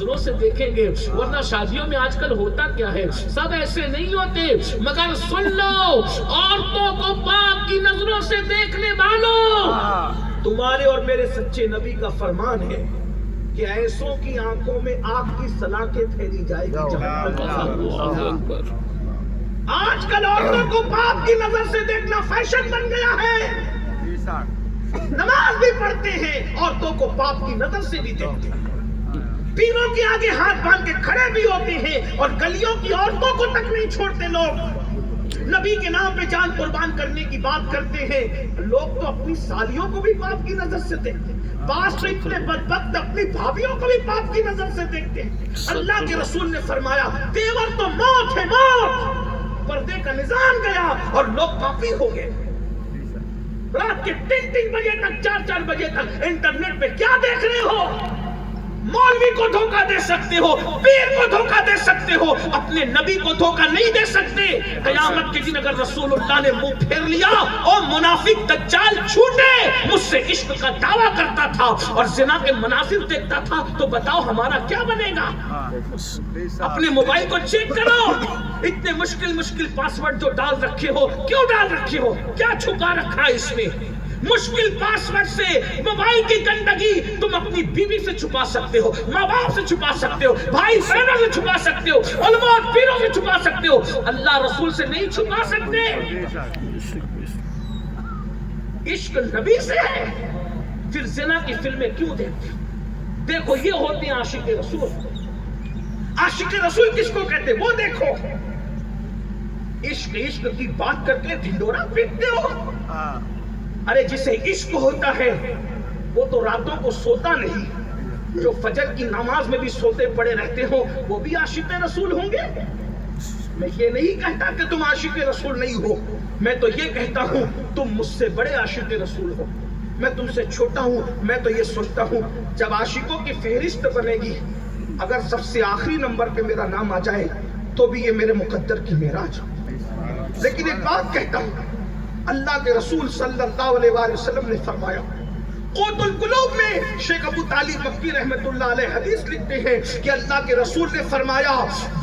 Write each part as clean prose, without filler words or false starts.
नजरों से देखेंगे, वरना शादियों में आजकल होता क्या है, सब ऐसे नहीं होते। मगर सुन लो, औरतों को पाप की नजरों से देखने वालों, तुम्हारे और मेरे सच्चे नबी का फरमान है कि ऐसों की आंखों में आग की सलाखें फेरी जाएगी। आजकल औरतों को पाप की नजर से देखना फैशन बन गया है। नमाज भी पढ़ते हैं, औरतों को पाप की नजर से भी देखते हैं, पीरों के आगे हाथ बांध के खड़े भी होते हैं, और गलियों की औरतों को तक नहीं छोड़ते। लोग नबी के नाम पे जान कुर्बान करने की बात करते हैं, लोग तो अपनी सालियों को भी पाप की नजर से देखते हैं। पास तो इतने बदबख्त अपनी भाभियों को भी पाप की नजर से देखते हैं। अल्लाह के रसूल ने फरमाया, तेवर तो मौत है, मौत। पर्दे का निजाम गया और लोग पापी हो गए। रात के 3-3 बजे तक, 4-4 बजे तक इंटरनेट पे क्या देख रहे हो? मौलवी को धोखा दे सकते हो, पीर को धोखा दे सकते हो, अपने नबी को धोखा नहीं दे सकते। कयामत के दिन अगर रसूलुल्लाह ने मुंह फेर लिया, और मुनाफिक दज्जाल झूठे मुझसे इश्क का दावा करता था और जिना के मनासिर देखता था, तो बताओ हमारा क्या बनेगा? अपने मोबाइल को चेक करो, इतने मुश्किल पासवर्ड जो डाल रखे हो, क्यों डाल रखे हो? क्या छुपा रखा है इसमें? मुश्किल पासवर्ड से मोबाइल की गंदगी तुम अपनी बीवी से छुपा सकते हो, माँ बाप से छुपा सकते हो, भाई बहनों से छुपा सकते हो, उलमा और पीरों से छुपा सकते हो, अल्लाह रसूल से नहीं छुपा सकते। इश्क नबी से है, फिर जिना की फिल्में क्यों देखते? देखो, ये होते हैं आशिक रसूल। आशिक रसूल किसको कहते? वो देखो, इश्क की बात करके ढिंडोरा पीटते हो। अरे जिसे इश्क होता है वो तो रातों को सोता नहीं, जो फजर की नमाज में भी सोते पड़े रहते हो, वो भी आशिक रसूल होंगे। मैं ये नहीं कहता कि तुम आशिक रसूल नहीं हो, मैं तो ये कहता हूँ तुम मुझसे बड़े आशिक रसूल हो। मैं तुमसे छोटा हूँ। मैं तो ये सोचता हूँ जब आशिकों की फहरिस्त बनेगी, अगर सबसे आखिरी नंबर पे मेरा नाम आ जाए तो भी ये मेरे मुकद्दर की मेराज। लेकिन एक बात कहता हूँ, अल्लाह के रसूल सल्लल्लाहु अलैहि वसल्लम ने फरमाया, क़ुतुल क़ुलूब में शेख अबू तालिब मक्की रहमतुल्लाह अलैह हदीस लिखते हैं कि अल्लाह के रसूल ने फरमाया,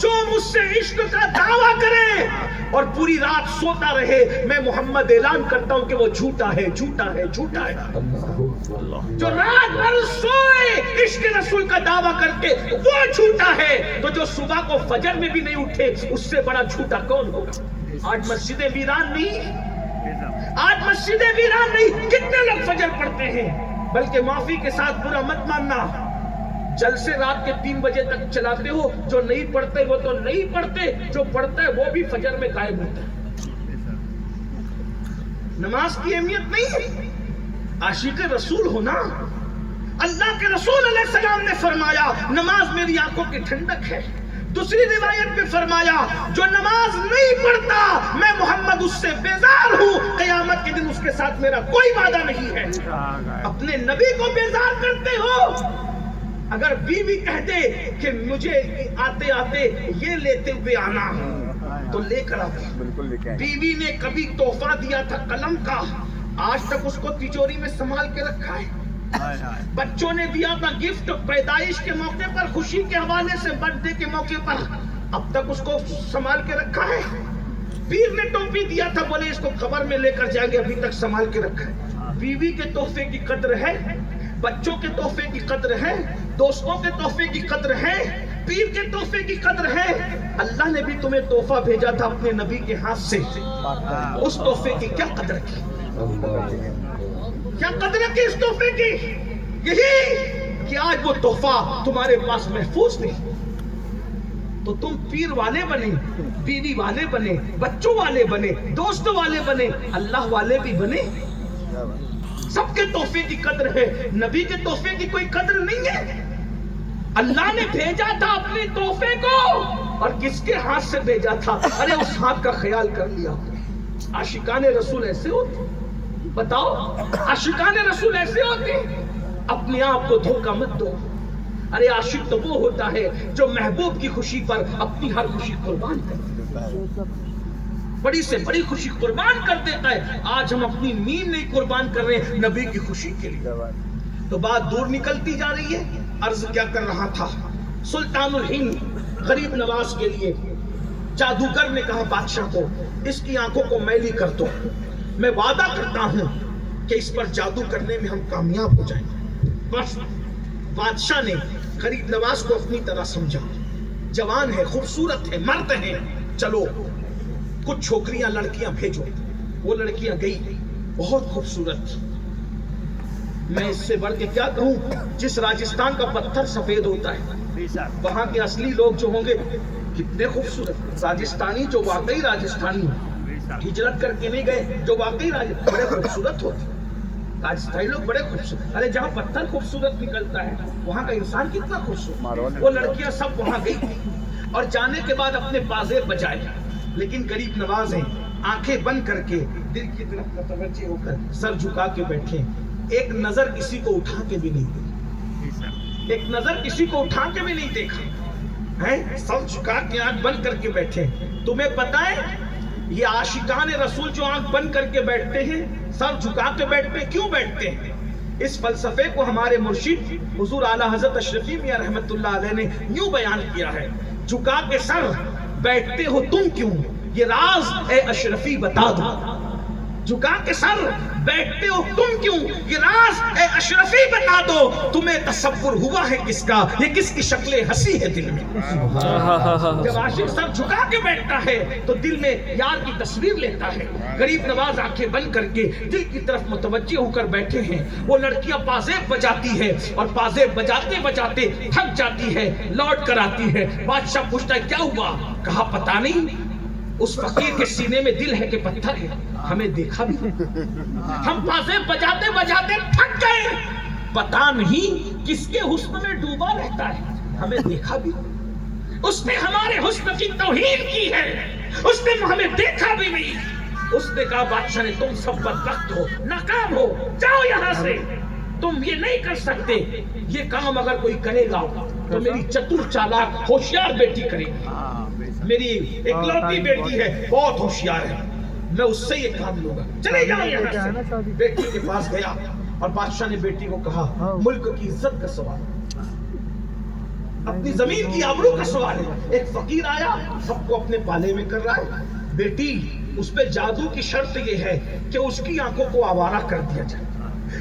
जो मुझसे इश्क का दावा करे और पूरी रात सोता रहे, मैं मोहम्मद ऐलान करता हूं कि वो झूठा है, झूठा है, झूठा है। जो रात भर सोए इश्क रसूल का दावा करके, वो झूठा है। तो जो सुबह को फजर में भी नहीं उठे, उससे बड़ा झूठा कौन होगा? आज मस्जिदें वीरान नहीं, आज मस्जिदें वीरान नहीं, कितने लोग फजर पढ़ते हैं। बल्कि माफी के साथ बुरा मत मानना, जलसे रात के 3 बजे तक चलाते हो। जो नहीं पढ़ते वो तो नहीं पढ़ते, जो पढ़ता है वो भी फजर में गायब होता है। नमाज की अहमियत नहीं है, आशिक रसूल होना। अल्लाह के रसूल अलैहिस्सलाम ने फरमाया, नमाज मेरी आंखों की ठंडक है। दूसरी रिवायत में फरमाया, जो नमाज नहीं पढ़ता मैं मोहम्मद उससे बेजार हूँ, क़यामत के दिन उसके साथ मेरा कोई वादा नहीं है। अपने नबी को बेजार करते हो। अगर बीवी कह दे कि मुझे आते आते ये लेते हुए आना, तो लेकर आते। बीवी ने कभी तोहफा दिया था कलम का, आज तक उसको तिजोरी में संभाल के रखा है। बच्चों ने दिया था गिफ्ट पैदाइश के मौके पर, खुशी के हवाले से, बर्थडे के मौके पर, अब तक उसको संभाल के रखा है। पीर ने टोपी दिया था, बोले इसको खबर में लेकर जाएंगे, अभी तक संभाल के रखा है। बीवी के तोहफे की कद्र है, बच्चों के तोहफे की कद्र है, दोस्तों के तोहफे की कद्र है, पीर के तोहफे की कद्र है। अल्लाह ने भी तुम्हें तोहफा भेजा था अपने नबी के हाथ से, उस तोहफे की क्या कद्र की? क्या कदर की इस तोहफे की? यही कि आज वो तोहफा तुम्हारे पास महफूज नहीं। तो तुम पीर वाले बने, बीवी वाले बने, बच्चों वाले बने, दोस्तों वाले बने, अल्लाह वाले भी बने। सबके तोहफे की कद्र है, नबी के तोहफे की कोई कद्र नहीं है। अल्लाह ने भेजा था अपने तोहफे को, और किसके हाथ से भेजा था? अरे उस हाथ का ख्याल कर लिया। आशिकाने रसूल ऐसे होते? बताओ, आशिकाने रसूल ऐसे होते? अपने आप को धोखा मत दो। अरे आशिक तो वो होता है जो महबूब की खुशी पर अपनी हर खुशी कुर्बान कर देता है, बड़ी से बड़ी खुशी कुर्बान कर देता है। आज हम अपनी नींद नहीं कुर्बान कर रहे हैं नबी की खुशी के लिए। तो बात दूर निकलती जा रही है। अर्ज क्या कर रहा था, سلطان الہند غریب نواز کے لیے جادوگر نے کہا بادشاہ کو اس کی آنکھوں کو میلی کر دو، میں وعدہ کرتا ہوں کہ اس پر جادو کرنے میں ہم کامیاب ہو جائیں گے۔ بس بادشاہ نے غریب نواز کو اپنی طرح سمجھا، جوان ہے، خوبصورت ہے، مرد ہے، چلو کچھ چھوکریاں لڑکیاں بھیجو۔ وہ لڑکیاں گئی، بہت خوبصورت، میں اس سے بڑھ کے کیا کہوں، جس راجستھان کا پتھر سفید ہوتا ہے وہاں کے اصلی لوگ جو ہوں گے کتنے خوبصورت، راجستھانی جو واقعی راجستھانی ہجرت کر کے نہیں گئے، جو واقعی بڑے خوبصورت ہوتے، راجستھانی لوگ بڑے خوبصورت۔ ارے جہاں پتھر خوبصورت نکلتا ہے وہاں کا انسان کتنا خوبصورت۔ وہ لڑکیاں سب وہاں گئی اور جانے کے بعد اپنے بازے بجائے، لیکن غریب نواز ہیں، آنکھیں بند کر کے دل کی طرف متوجہ ہو کر سر جھکا کے بیٹھے، ایک نظر کسی کو اٹھا کے بھی نہیں دیکھی، ایک نظر کسی کو اٹھا کے بھی نہیں دیکھا ہے، سر جھکا کے آنکھ بند کر کے بیٹھے۔ تمہیں پتہ ہے یہ عاشقان رسول جو آنکھ بند کر کے بیٹھتے ہیں، سر جھکا کے بیٹھتے کیوں بیٹھتے ہیں؟ اس فلسفے کو ہمارے مرشد حضور اعلیٰ حضرت اشرفی میاں رحمت اللہ علیہ نے یوں بیان کیا ہے، جھکا کے سر بیٹھتے ہو تم کیوں، یہ راز اے اشرفی بتا دو۔ جھکا کے سر بیٹھتے ہو تم کیوں، یہ راز اے اشرفی بتا دو۔ تمہیں تصور ہوا ہے کس کا، یہ کس کی شکل ہنسی ہے دل میں؟ جب عاشق سر جھکا کے بیٹھتا ہے تو دل میں یار کی تصویر لیتا ہے۔ غریب نواز آنکھیں بند کر کے دل کی طرف متوجہ ہو کر بیٹھے ہیں۔ وہ لڑکیاں پازیب بجاتی ہے اور پازیب بجاتے بجاتے تھک جاتی ہے، لوٹ کر آتی ہے۔ بادشاہ پوچھتا ہے کیا ہوا؟ کہا پتہ نہیں، اس فقیر کے سینے میں دل ہے کہ پتھر ہے، ہمیں دیکھا بھی، ہم پازے بجاتے بجاتے تھک گئے، پتا نہیں کس کے حسن میں ڈوبا رہتا ہے، ہمیں دیکھا بھی، اس نے ہمارے حسن کی توہین کی ہے، اس نے ہمیں دیکھا بھی نہیں۔ اس نے کہا بادشاہ نے تم سب بدبخت ہو، ناکام ہو، جاؤ یہاں سے، تم یہ نہیں کر سکتے، یہ کام اگر کوئی کرے گا تو میری چتر چالاک ہوشیار بیٹی کرے گی، میری اکلوتی بیٹی ہے، بہت ہوشیار ہے، میں اس سے یہ کام لوں گا، چلے جاؤ یہاں سے۔ بیٹی کے پاس گیا اور بادشاہ نے بیٹی کو کہا ملک کی عزت کا سوال، اپنی زمین کی آبرو کا سوال ہے، ایک فقیر آیا سب کو اپنے پالے میں کر رہا ہے، بیٹی اس پہ جادو کی شرط یہ ہے کہ اس کی آنکھوں کو آوارہ کر دیا جائے،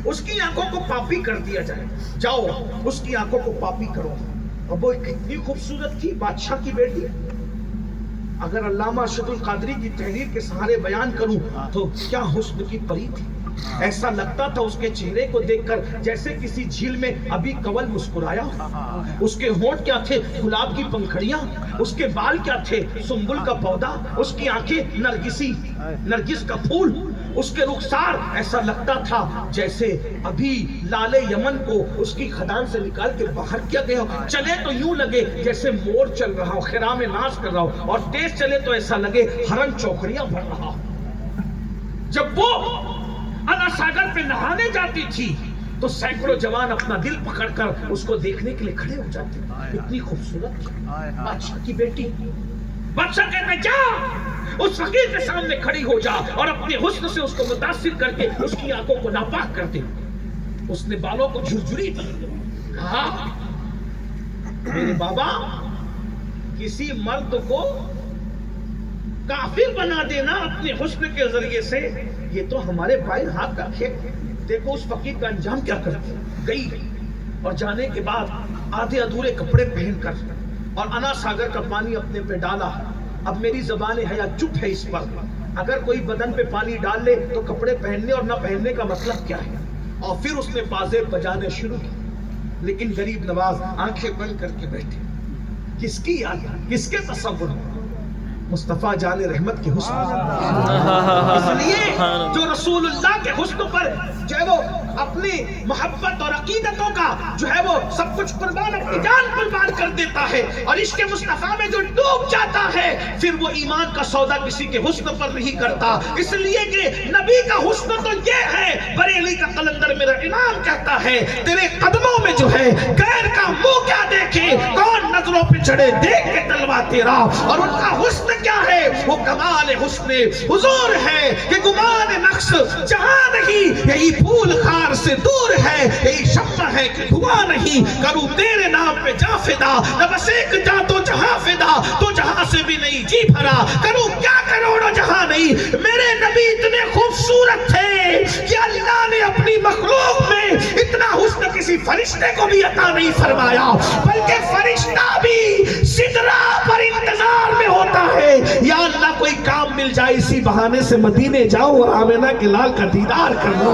اس کی آنکھوں کو پاپی کر دیا جائے، جاؤ اس کی آنکھوں کو پاپی کرو۔ اب وہ کتنی خوبصورت تھی بادشاہ کی بیٹی، اگر علامہ ارشد القادری کی تحریر کے سہارے بیان کروں تو کیا حسن کی پری تھی، ایسا لگتا تھا اس کے چہرے کو دیکھ کر جیسے کسی جھیل میں ابھی کنول مسکرایا، اس کے ہونٹ کیا تھے گلاب کی پنکھڑیاں، اس کے بال کیا تھے سنبل کا پودا، اس کی آنکھیں نرگس کا پھول، اس کے رخسار ایسا لگتا تھا جیسے ابھی لال یمن کو اس کی خدان سے نکال کے باہر کیا گیا، چلے تو یوں لگے جیسے مور چل رہا ہو، خرام ناز کر رہا ہو، اور تیز چلے تو ایسا لگے ہرن چوکڑیاں بھر رہا ہو۔ جب وہ انا ساگر پہ نہانے جاتی تھی تو سینکڑوں جوان اپنا دل پکڑ کر اس کو دیکھنے کے لیے کھڑے ہو جاتے، اتنی خوبصورت تھی بادشاہ کی بیٹی۔ بادشاہ کہتا ہے جا اس فقیر کے سامنے کھڑی ہو جا اور اپنے حسن سے اس کو متاثر کر کے اس کی آنکھوں کو ناپاک کر دے۔ اس نے بالوں کو جھرجھری دی، کہا میرے بابا کسی مرد کو کافر بنا دینا اپنے حسن کے ذریعے سے، یہ تو ہمارے بائیں ہاتھ کا کھیل۔ دیکھو اس فقیر کا انجام کیا کرتی، گئی اور جانے کے بعد آدھے ادھورے کپڑے پہن کر اور انا ساگر کا پانی اپنے پہ ڈالا۔ اب میری زبان حیا چپ ہے اس پر، اگر کوئی بدن پہ پانی ڈال لے تو کپڑے پہننے اور نہ پہننے کا مطلب کیا ہے؟ اور پھر اس نے بازے بجانے شروع کی، لیکن غریب نواز آنکھیں بند کر کے بیٹھے۔ کس کی یاد، کس کے تصور؟ مصطفیٰ جان رحمت کے حسن، اس لیے جو رسول اللہ کے حسن پر جو ہے وہ اپنی محبت اور عقیدتوں کا جو ہے وہ سب کچھ قربان، اپنی جان قربان کر دیتا ہے، اور عشق مصطفیٰ میں جو ڈوب جاتا ہے پھر وہ ایمان کا سودا کسی کے حسن پر نہیں کرتا۔ اس لیے کہ نبی کا حسن تو یہ ہے، بریلی کا قلندر میرا امام کہتا ہے تیرے قدموں میں جو ہے غیر کا منہ کیا دیکھے، کون نظر पत्थरों पे चढ़े देख के तलवा तेरा। और उनका हुस्न क्या है, वो कमाल हुस्न हुजूर है कि गुमान नक्श जहां नहीं, यही फूल खार से दूर है, यही शम्मा है कि धुआं नहीं। करूं तेरे नाम पे जा फिदा, न बस एक जा तो जहां फिदा, तो जहां से भी नहीं जी भरा। करूं क्या करोड़ों जहां नहीं, मेरे नबी इतने खूबसूरत थे कि अल्लाह ने अपनी मखलूक में इतना हुस्न किसी फरिश्ते को भी अता नहीं फरमाया, बल्कि फरिश्ता भी सिदरा पर इंतजार में होता है। या अल्लाह कोई काम मिल जाए इसी बहाने से मदीने जाओ और आमिना के लाल का दीदार कर लो।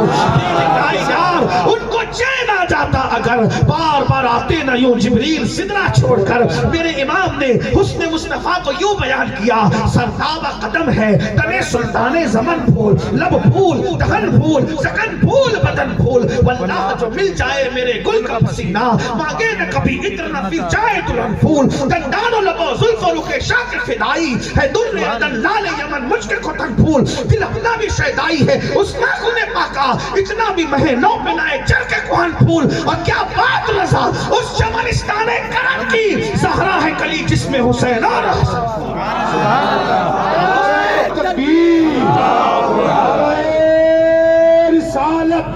यार उनको चैन आ जाता अगर बार बार आते ना यूं जिब्रील सिदरा छोड़कर। मेरे इमाम ने हुस्न मुस्तफा को यूं बयान किया, सरतावा कदम है तने सुल्ताने ज़मन फूल, लब फूल दहन फूल सकन फूल बदन फूल। वल्लाह जो मिल जाए मेरे गुल का पसीना, मांगे न कभी इत्र न फिर जाए दुल्हन फूल। दंदानो लबो जुल्फो रुके शाके फिदाई है, दुर्रे अदन लाले यमन मुझके खोतन फूल। दिल अपना भी शैदाई है उस नाखुने पाका, इतना भी महीनों पे नाए चर के कुहन फूल। और क्या बात रज़ा उस चमनिस्ताने करम की, सहरा है कली जिसमें हुसैन और रिसालत